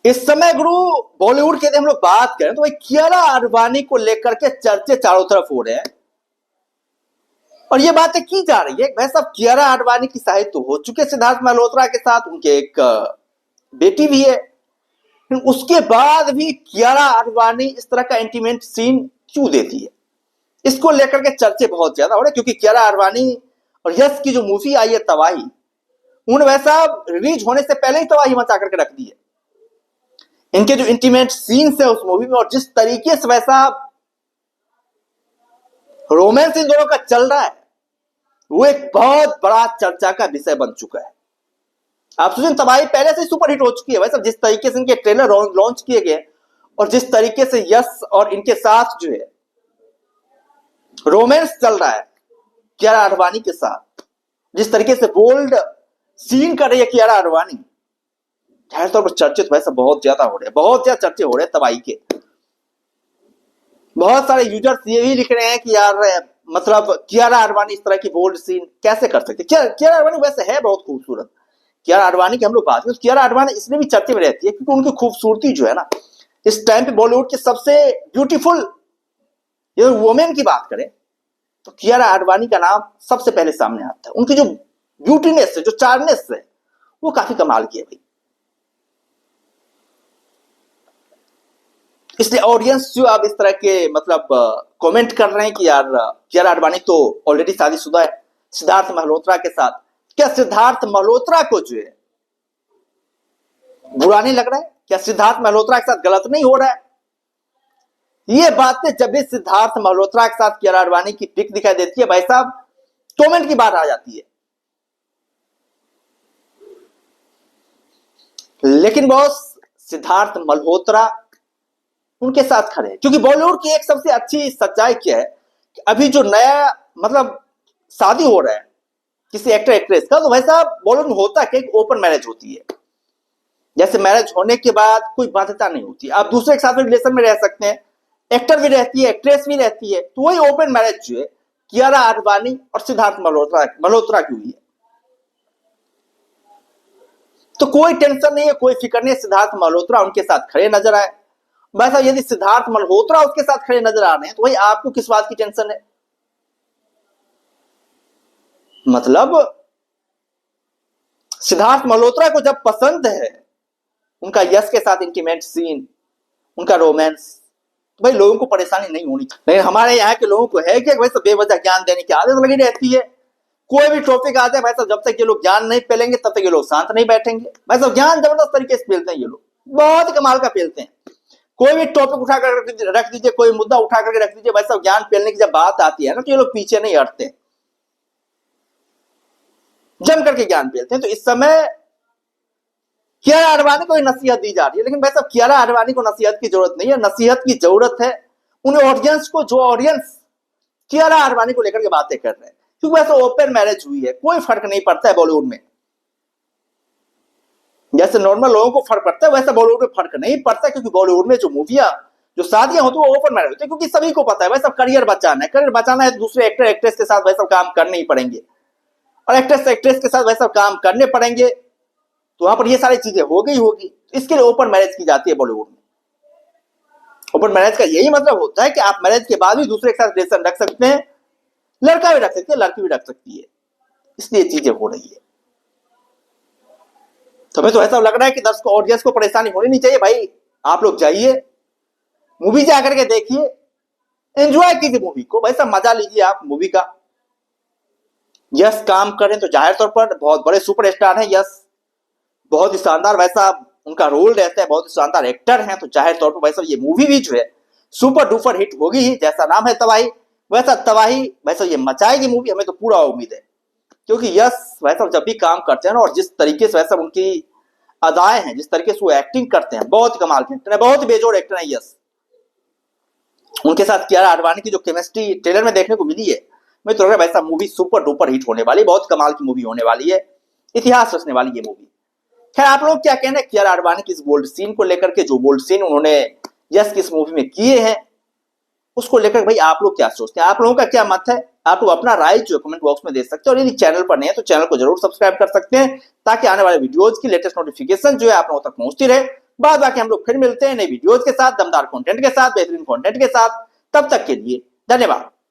इस समय गुरु बॉलीवुड के हम लोग बात करें तो भाई कियारा आडवाणी को लेकर के चर्चे चारों तरफ हो रहे हैं और ये बातें की जा रही है भाई साहब कियारा आडवाणी की शादी तो हो चुके सिद्धार्थ मल्होत्रा के साथ, उनके एक बेटी भी है, उसके बाद भी कियारा आडवाणी इस तरह का इंटीमेट सीन क्यों देती है, इसको लेकर के चर्चे बहुत ज्यादा हो रहे हैं। क्योंकि कियारा आडवाणी और यश की जो मूवी आई है तबाही, उन्होंने वैसा रिलीज होने से पहले ही तबाही मचा करके रख दी है। इनके जो इंटीमेट सीन्स है उस मूवी में और जिस तरीके से वैसा रोमांस इन दोनों का चल रहा है वो एक बहुत बड़ा चर्चा का विषय बन चुका है। आप सोचें तबाही पहले से सुपरहिट हो चुकी है वैसा, जिस तरीके से इनके ट्रेलर लॉन्च किए गए और जिस तरीके से यश और इनके साथ जो है रोमांस चल रहा है कियारा आडवाणी के साथ, जिस तरीके से बोल्ड सीन कर रही है कियारा आडवाणी, जाहिर तौर पर चर्चित वैसे बहुत ज्यादा हो रहे हैं, बहुत ज्यादा चर्चे हो रहे हैं तबाही के। बहुत सारे यूजर्स ये भी लिख रहे हैं कि यार मतलब कियारा आडवाणी इस तरह की बोल्ड सीन कैसे कर सकते। कियारा आडवाणी वैसे है बहुत खूबसूरत, कियारा आडवाणी की हम लोग बात करें तो कियारा आडवाणी इसलिए भी चर्चे में रहती है क्योंकि उनकी खूबसूरती जो है ना, इस टाइम पे बॉलीवुड के सबसे ब्यूटीफुल वुमेन की बात करें तो कियारा आडवाणी का नाम सबसे पहले सामने आता है। उनकी जो ब्यूटीनेस है, जो चार्मनेस है, वो काफी कमाल की है भाई। इसलिए ऑडियंस जो अब इस तरह के मतलब कमेंट कर रहे हैं कि यार कियारा आडवाणी तो ऑलरेडी शादीशुदा है सिद्धार्थ मल्होत्रा के साथ, क्या सिद्धार्थ मल्होत्रा को जो है बुरा नहीं लग रहा है? क्या सिद्धार्थ मल्होत्रा के साथ गलत नहीं हो रहा है? ये बातें जब भी सिद्धार्थ मल्होत्रा के साथ कियारा आडवाणी की पिक दिखाई देती है भाई साहब, कमेंट की बात आ जाती है। लेकिन बॉस सिद्धार्थ मल्होत्रा उनके साथ खड़े हैं क्योंकि बॉलीवुड की एक सबसे अच्छी सच्चाई क्या है कि अभी जो नया मतलब शादी हो रहा है किसी एक्टर एक्ट्रेस का, तो वैसा बॉलीवुड में होता है कि एक ओपन मैरिज होती है। जैसे मैरिज होने के बाद कोई बाध्यता नहीं होती, आप दूसरे के साथ रिलेशन में रह सकते हैं, एक्टर भी रहती है, एक्ट्रेस भी रहती है। तो वही ओपन मैरिज जो है कियारा आडवाणी और सिद्धार्थ मल्होत्रा की हुई है। तो कोई टेंशन नहीं है, कोई फिक्र नहीं है, सिद्धार्थ मल्होत्रा उनके साथ खड़े नजर आए। वैसा यदि सिद्धार्थ मल्होत्रा उसके साथ खड़े नजर आ रहे हैं तो भाई आपको किस बात की टेंशन है? मतलब सिद्धार्थ मल्होत्रा को जब पसंद है उनका यश के साथ इंटीमेट सीन, उनका रोमांस, तो भाई लोगों को परेशानी नहीं होनी चाहिए। लेकिन हमारे यहाँ के लोगों को है कि भाई सब बेवजह ज्ञान देने की आदत लगी रहती है। कोई भी टॉपिक आ जाए भाई साहब, जब तक ये लोग ज्ञान नहीं फैलेंगे तब तक ये लोग शांत नहीं बैठेंगे। भाई साहब ज्ञान जबरदस्त तरीके से फैलते हैं ये लोग, बहुत कमाल का फैलते हैं। कोई भी टॉपिक उठा कर रख दीजिए, कोई मुद्दा उठा करके रख दीजिए, भाई साहब ज्ञान फैलने की जब बात आती है ना तो ये लोग पीछे नहीं हटते, जम करके ज्ञान फैलते हैं। तो इस समय कियारा आडवाणी को नसीहत दी जा रही है, लेकिन भाई साहब कियारा आडवाणी को नसीहत की जरूरत नहीं है। नसीहत की जरूरत है उन ऑडियंस को जो ऑडियंस कियारा आडवाणी को लेकर के बातें कर रहे हैं, क्योंकि वैसे ओपन मैरिज हुई है, कोई फर्क नहीं पड़ता है बॉलीवुड में। जैसे नॉर्मल लोगों को फर्क पड़ता है वैसा बॉलीवुड में फर्क नहीं पड़ता, क्योंकि बॉलीवुड में जो मूवियां जो शादियां होती है वो ओपन मैरिज होती है। क्योंकि सभी को पता है भाई सब करियर बचाना है, दूसरे एक्टर एक्ट्रेस के साथ भाई सब काम करने ही पड़ेंगे और एक्ट्रेस के साथ भाई सब काम करने पड़ेंगे, तो वहां पर ये सारी चीजें होगी। इसके लिए ओपन मैरिज की जाती है बॉलीवुड में। ओपन मैरिज का यही मतलब होता है कि आप मैरिज के बाद भी दूसरे के साथ रिलेशन रख सकते हैं, लड़का भी रख सकते हैं, लड़की भी रख सकती है, इसलिए चीजें हो रही है। तो हमें तो ऐसा लग रहा है कि दर्शकों ऑडियंस को परेशानी होनी नहीं चाहिए। भाई आप लोग जाइए, मूवी जाकर के देखिए, एंजॉय कीजिए मूवी को, भाई सब मजा लीजिए आप मूवी का। यश काम करें तो जाहिर तौर पर बहुत बड़े सुपरस्टार हैं यश, बहुत ही शानदार वैसा उनका रोल रहता है, बहुत ही शानदार एक्टर हैं, तो जाहिर तौर पर वैसा ये मूवी भी जो है सुपर डुपर हिट होगी ही। जैसा नाम है तबाही, वैसा तबाही वैसा ये मचाएगी मूवी, हमें तो पूरा उम्मीद है। क्योंकि यश वैसा जब भी काम करते हैं ना, और जिस तरीके से वैसा उनकी अदाएं हैं, जिस तरीके से वो एक्टिंग करते हैं, बहुत कमाल के एक्टर है, बहुत बेजोड़ एक्टर है यश। उनके साथ कियारा आडवाणी की जो केमिस्ट्री ट्रेलर में देखने को मिली है, मैं तो लग रहा है वैसा मूवी सुपर डुपर हिट होने वाली, बहुत कमाल की मूवी होने वाली है, इतिहास रचने वाली ये मूवी। खैर आप लोग क्या कहना है कियारा आडवाणी की इस बोल्ड सीन को लेकर के, जो बोल्ड सीन उन्होंने यश की इस मूवी में किए हैं उसको लेकर भाई आप लोग क्या सोचते हैं? आप लोगों का क्या मत है? आप लोग अपना राय जो कमेंट बॉक्स में दे सकते हैं, और यदि चैनल पर नहीं है तो चैनल को जरूर सब्सक्राइब कर सकते हैं ताकि आने वाले वीडियोज की लेटेस्ट नोटिफिकेशन जो है आप लोगों तक पहुंचती रहे। बाद बाकी हम लोग फिर मिलते हैं नई वीडियोज के साथ, दमदार कंटेंट के साथ, बेहतरीन कंटेंट के साथ। तब तक के लिए धन्यवाद।